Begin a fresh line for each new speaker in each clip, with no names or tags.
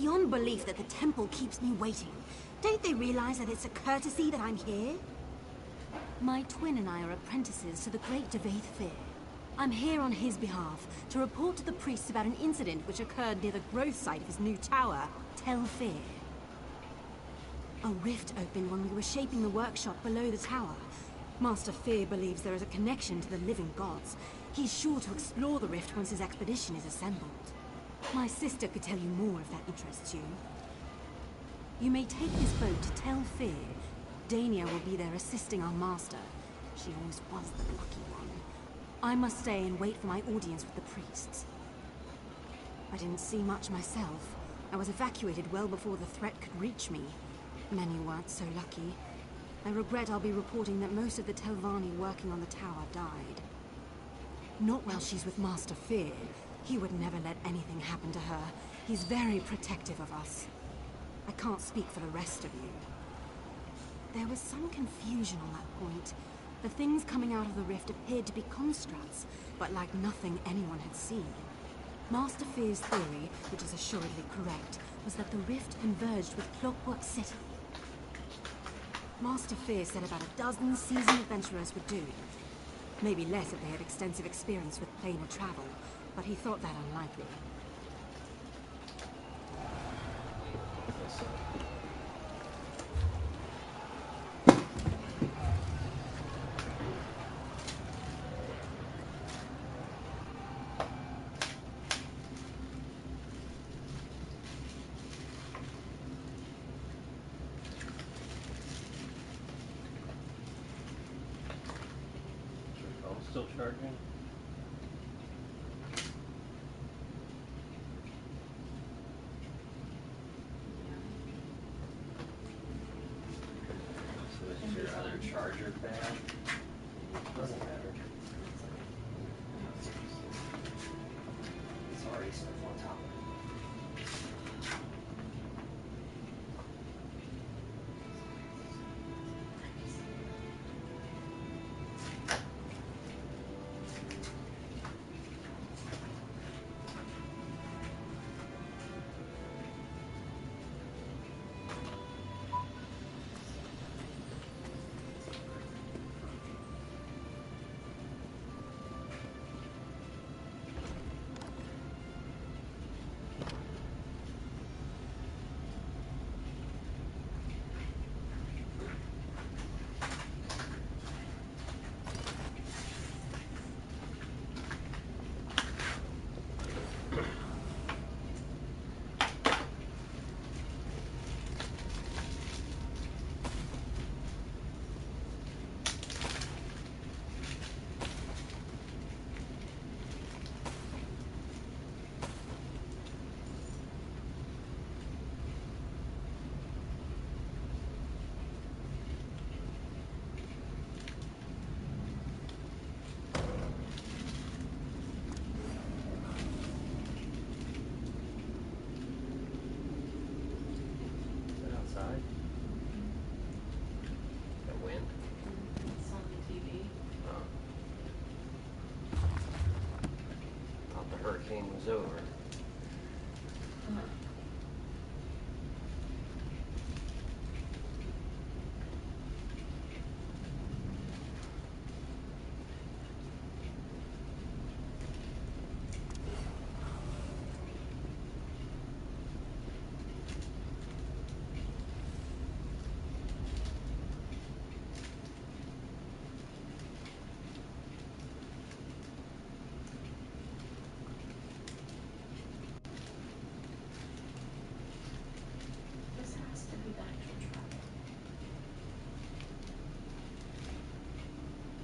beyond belief that the temple keeps me waiting. Don't they realize that it's a courtesy that I'm here? My twin and I are apprentices to the great Tel Fyr. I'm here on his behalf to report to the priests about an incident which occurred near the growth site of his new tower, Tel Fyr. A rift opened when we were shaping the workshop below the tower. Master Fyr believes there is a connection to the living gods. He's sure to explore the rift once his expedition is assembled. My sister could tell you more if that interests you. You may take this boat to Tel Fyr. Dania will be there assisting our master. She always was the lucky one. I must stay and wait for my audience with the priests. I didn't see much myself. I was evacuated well before the threat could reach me. Many weren't so lucky. I regret I'll be reporting that most of the Telvanni working on the tower died. Not while she's with Master Fyr. He would never let anything happen to her. He's very protective of us. I can't speak for the rest of you. There was some confusion on that point. The things coming out of the rift appeared to be constructs, but like nothing anyone had seen. Master Fyr's theory, which is assuredly correct, was that the rift converged with Clockwork City. Master Fyr said about a dozen seasoned adventurers would do. Maybe less if they had extensive experience with planar travel, but he thought that unlikely.
Still charging? So this is your other charger bag? Doesn't matter. It's already stuff on top of it. Hurricane was over.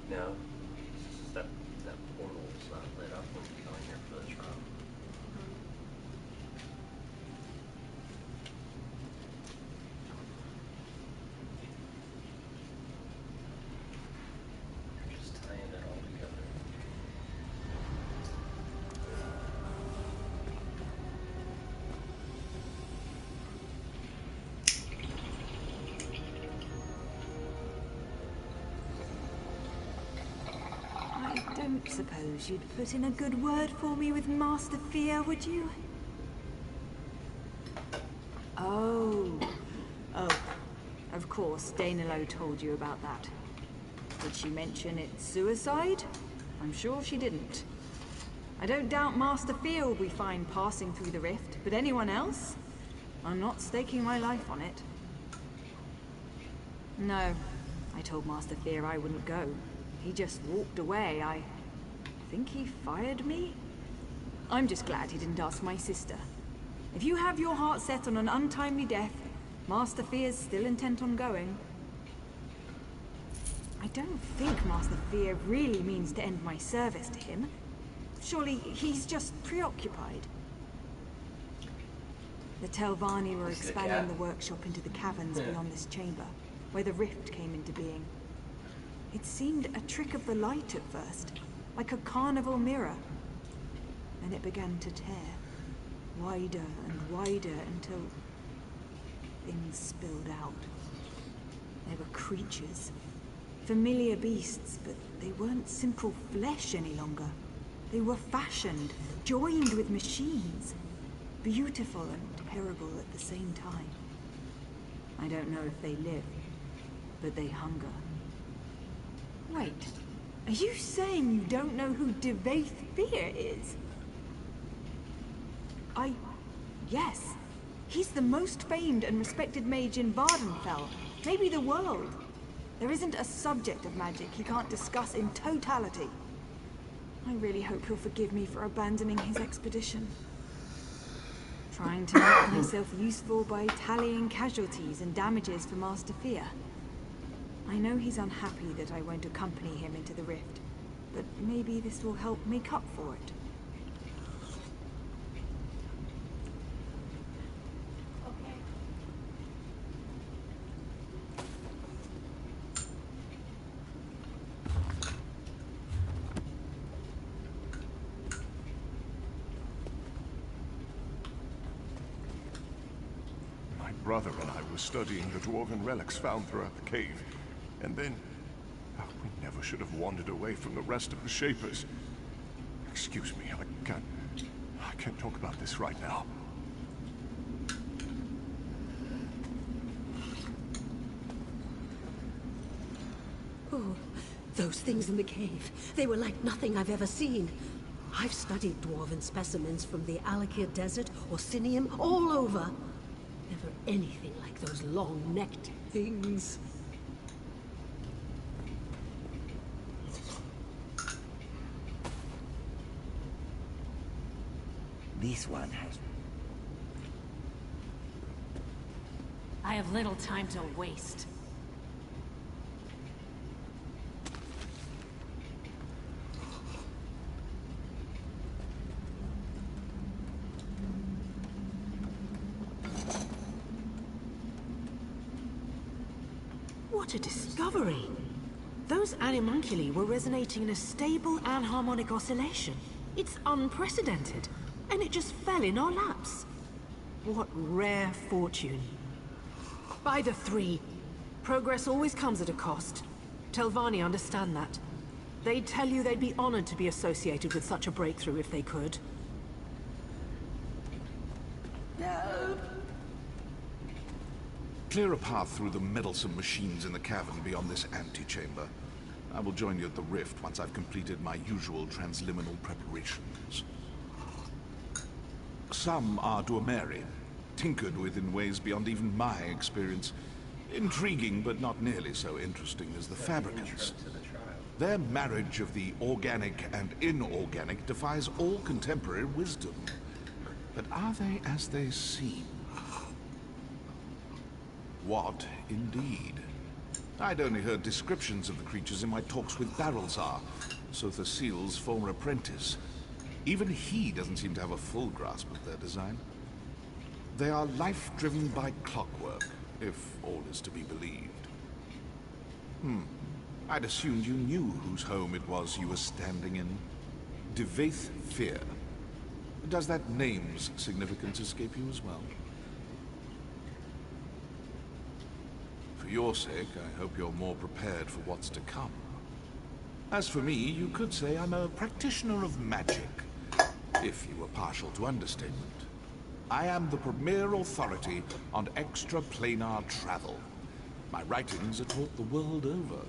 No, it's just that portal is not lit up when you go in here for the trial. Just tying it all together.
I don't suppose you'd put in a good word for me with Master Fyr, would you?
Oh. Oh. Of course, Danilo told you about that. Did she mention it's suicide? I'm sure she didn't. I don't doubt Master Fyr will be fine passing through the rift, but anyone else? I'm not staking my life on it. No. I told Master Fyr I wouldn't go. He just walked away. I think he fired me? I'm just glad he didn't ask my sister. If you have your heart set on an untimely death, Master Fyr's still intent on going. I don't think Master Fyr really means to end my service to him. Surely he's just preoccupied. The Telvanni were expanding the workshop into the caverns beyond this chamber, where the rift came into being. It seemed a trick of the light at first, like a carnival mirror. Then it began to tear, wider and wider until things spilled out. They were creatures, familiar beasts, but they weren't simple flesh any longer. They were fashioned, joined with machines, beautiful and terrible at the same time. I don't know if they live, but they hunger. Wait, are you saying you don't know who Dudeist is? Yes. He's the most famed and respected mage in Vvardenfell, maybe the world. There isn't a subject of magic he can't discuss in totality. I really hope he'll forgive me for abandoning his expedition. Trying to make myself useful by tallying casualties and damages for Master Fyr. I know he's unhappy that I won't accompany him into the rift, but maybe this will help make up for it.
My brother and I were studying the dwarven relics found throughout the cave, and then we never should have wandered away from the rest of the Shapers. Excuse me, I can't talk about this right now.
Oh, those things in the cave. They were like nothing I've ever seen. I've studied dwarven specimens from the Alakir Desert, Orsinium, all over. Never anything like those long-necked things.
This one has...
I have little time to waste.
What a discovery! Those animunculi were resonating in a stable anharmonic oscillation. It's unprecedented, and it just fell in our laps. What rare fortune. By the three, progress always comes at a cost. Telvanni understand that. They'd tell you they'd be honored to be associated with such a breakthrough if they could.
Clear a path through the meddlesome machines in the cavern beyond this antechamber. I will join you at the rift once I've completed my usual transliminal preparations. Some are Duameri, tinkered with in ways beyond even my experience. Intriguing, but not nearly so interesting as the Fabricants. Their marriage of the organic and inorganic defies all contemporary wisdom. But are they as they seem? What, indeed? I'd only heard descriptions of the creatures in my talks with Barrelsar, Sotha Seal's former apprentice. Even he doesn't seem to have a full grasp of their design. They are life driven by clockwork, if all is to be believed. I'd assumed you knew whose home it was you were standing in. Dudeist Fyr. Does that name's significance escape you as well? For your sake, I hope you're more prepared for what's to come. As for me, you could say I'm a practitioner of magic, if you were partial to understatement. I am the premier authority on extraplanar travel. My writings are taught the world over.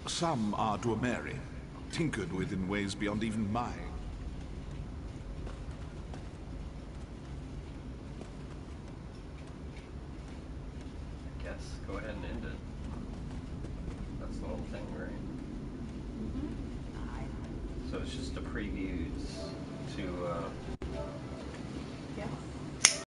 Some are Dwameri, tinkered with in ways beyond even my...
I guess go ahead and end it. That's the whole thing, right? So it's just a preview to